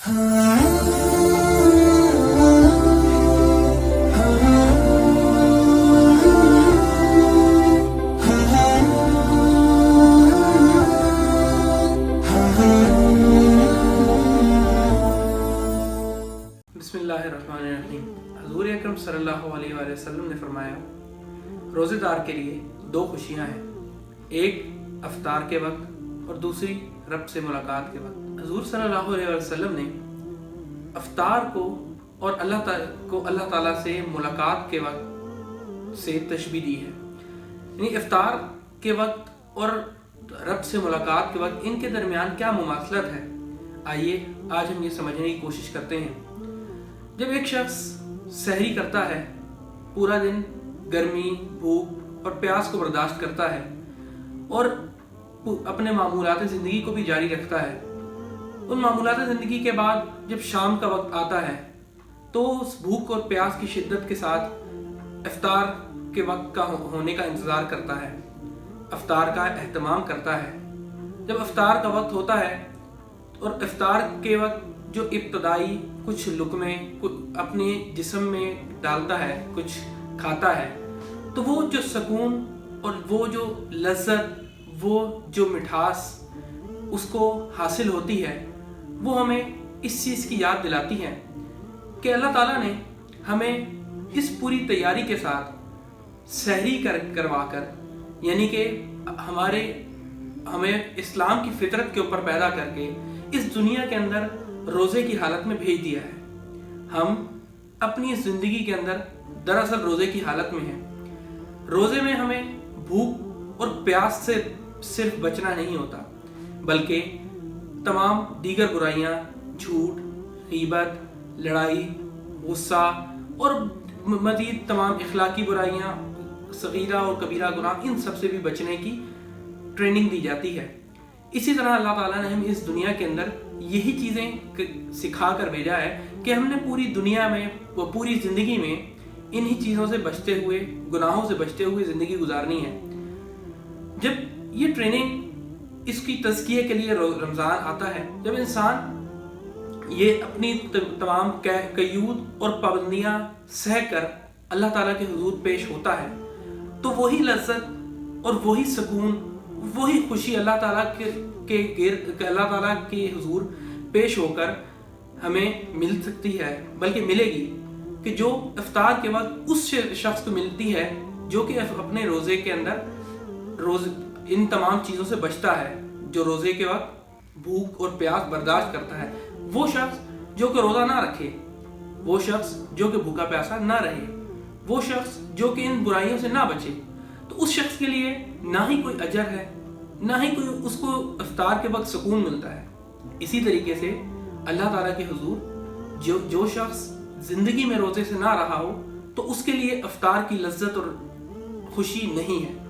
बिस्मिल्लाहिर्रहमानिर्रहीम। हुज़ूर अकरम सल्लल्लाहु अलैहि वसल्लम ने फरमाया, रोज़ेदार के लिए दो खुशियाँ हैं, एक अफ्तार के वक्त और दूसरी रब से मुलाकात के वक्त। हुज़ूर सल्लल्लाहु अलैहि वसल्लम ने अफ्तार को और अल्लाह ताला से मुलाकात के वक्त से तशबीह दी है। यानी अफ्तार के वक्त और रब से मुलाकात के वक्त इनके दरमियान क्या मुमासलत है, आइए आज हम ये समझने की कोशिश करते हैं। जब एक शख्स सहरी करता है, पूरा दिन गर्मी, भूख और प्यास को बर्दाश्त करता है और अपने मामूलात ज़िंदगी को भी जारी रखता है, उन मामूलात ज़िंदगी के बाद जब शाम का वक्त आता है तो उस भूख और प्यास की शिद्दत के साथ इफ्तार के वक्त का होने का इंतज़ार करता है, इफ्तार का एहतमाम करता है। जब इफ्तार का वक्त होता है और इफ्तार के वक्त जो इब्तदाई कुछ लुक़मे अपने जिस्म में डालता है, कुछ खाता है, तो वो जो सुकून और वो जो लज्जत, वो जो मिठास उसको हासिल होती है, वो हमें इस चीज़ की याद दिलाती है कि अल्लाह ताला ने हमें इस पूरी तैयारी के साथ सहरी करवा कर, यानी कि हमें इस्लाम की फितरत के ऊपर पैदा करके इस दुनिया के अंदर रोज़े की हालत में भेज दिया है। हम अपनी ज़िंदगी के अंदर दरअसल रोज़े की हालत में हैं। रोज़े में हमें भूख और प्यास से सिर्फ बचना नहीं होता, बल्कि तमाम दीगर बुराइयां, झूठ, गीबत, लड़ाई, गुस्सा और मज़ीद तमाम इखलाकी बुराइयां, सगीरा और कबीरा गुनाह, इन सब से भी बचने की ट्रेनिंग दी जाती है। इसी तरह अल्लाह ताला ने हमें इस दुनिया के अंदर यही चीज़ें सिखा कर भेजा है कि हमने पूरी दुनिया में व पूरी ज़िंदगी में इन्हीं चीज़ों से बचते हुए, गुनाहों से बचते हुए ज़िंदगी गुजारनी है। जब ये ट्रेनिंग इसकी तज़किये के लिए रमज़ान आता है, जब इंसान ये अपनी तमाम क़यूद और पाबंदियाँ सह कर अल्लाह ताला के हुज़ूर पेश होता है, तो वही लज्जत और वही सुकून, वही खुशी अल्लाह ताला के हुजूर पेश होकर हमें मिल सकती है, बल्कि मिलेगी कि जो इफ्तार के वक्त उस शख्स को मिलती है जो कि अपने रोज़े के अंदर इन तमाम चीज़ों से बचता है, जो रोज़े के वक्त भूख और प्यास बर्दाश्त करता है। वो शख्स जो कि रोज़ा ना रखे, वो शख्स जो कि भूखा प्यासा ना रहे, वो शख्स जो कि इन बुराइयों से ना बचे, तो उस शख्स के लिए ना ही कोई अजर है, ना ही कोई उसको इफ्तार के वक्त सुकून मिलता है। इसी तरीके से अल्लाह ताला के हुजूर जो शख्स ज़िंदगी में रोज़े से ना रहा हो, तो उसके लिए इफ्तार की लज्जत और खुशी नहीं है।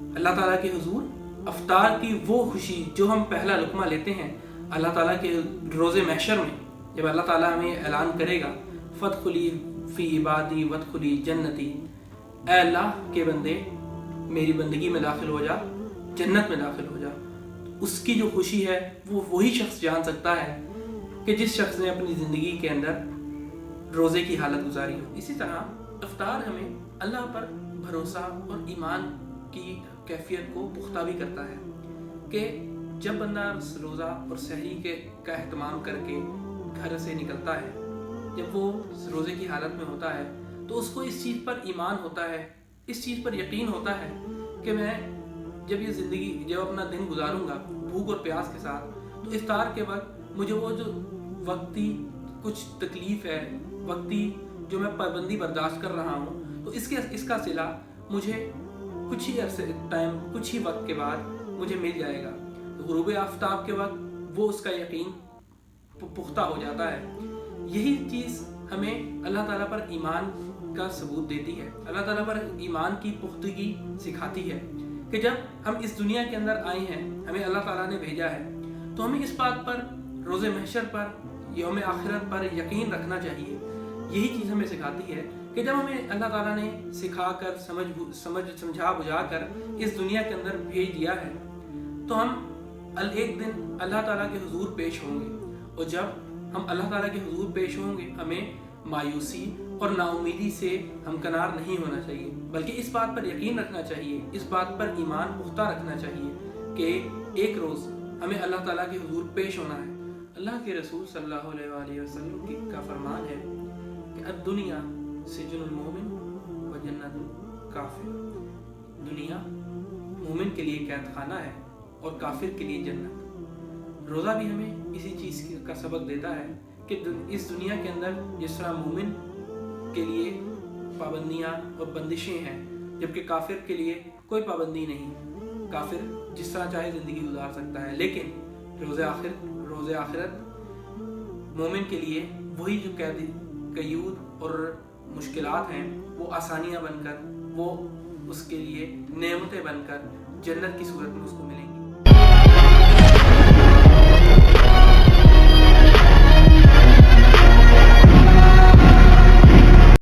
अल्लाह ताला के हुजूर इफ्तार की वो खुशी जो हम पहला लुक़मा लेते हैं अल्लाह ताला के रोज़े महशर में, जब अल्लाह ताला हमें ऐलान करेगा, फ़दख़ुली फ़ी इबादी वदख़ुली जन्नती, ऐ अल्लाह के बंदे मेरी बंदगी में दाखिल हो जा, जन्नत में दाखिल हो जा। उसकी जो खुशी है वो वही शख्स जान सकता है कि जिस शख्स ने अपनी ज़िंदगी के अंदर रोज़े की हालत गुजारी हो। इसी तरह इफ्तार हमें अल्लाह पर भरोसा और ईमान की कैफियत को पुख्ता भी करता है कि जब बंदा रोज़ा और सहरी का एहतमाम करके घर से निकलता है, जब वो रोज़े की हालत में होता है, तो उसको इस चीज़ पर ईमान होता है, इस चीज़ पर यकीन होता है कि मैं जब अपना दिन गुजारूंगा भूख और प्यास के साथ, तो इफ्तार के वक्त मुझे वो जो वक्ती कुछ तकलीफ़ है, वक्ती जो मैं पाबंदी बर्दाश्त कर रहा हूँ, तो इसका सिला मुझे कुछ ही वक्त के बाद मुझे मिल जाएगा। ग़ुरूब आफ्ताब के वक्त वो उसका यकीन पुख्ता हो जाता है। यही चीज़ हमें अल्लाह ताला पर ईमान का सबूत देती है, अल्लाह ताला पर ईमान की पुख्तगी सिखाती है कि जब हम इस दुनिया के अंदर आए हैं, हमें अल्लाह ताला ने भेजा है, तो हमें इस बात पर, रोज़े महशर पर, यौम आखिरत पर यकीन रखना चाहिए। यही चीज़ हमें सिखाती है कि जब हमें अल्लाह ताला ने सिखा कर समझा बुझा कर इस दुनिया के अंदर भेज दिया है, तो हम एक दिन अल्लाह ताला के हुजूर पेश होंगे, और जब ہم اللہ تعالیٰ کے حضور پیش ہوں گے، ہمیں مایوسی اور نا امیدی سے ہمکنار نہیں ہونا چاہیے، بلکہ اس بات پر یقین رکھنا چاہیے، اس بات پر ایمان پختہ رکھنا چاہیے کہ ایک روز ہمیں اللہ تعالیٰ کے حضور پیش ہونا ہے۔ اللہ کے رسول صلی اللہ علیہ وآلہ وسلم کا فرمان ہے کہ الدنیا سجن المومن و جنت الکافر، دنیا مومن کے لیے قید خانہ ہے اور کافر کے لیے جنت۔ روزہ بھی ہمیں اسی چیز کا سبق دیتا ہے کہ اس دنیا کے اندر جس طرح مومن کے لیے پابندیاں اور بندشیں ہیں، جبکہ کافر کے لیے کوئی پابندی نہیں، کافر جس طرح چاہے زندگی گزار سکتا ہے، لیکن روز آخرت مومن کے لیے وہی جو قیود اور مشکلات ہیں وہ آسانیاں بن کر، وہ اس کے لیے نعمتیں بن کر جنت کی صورت میں اس کو ملیں گی۔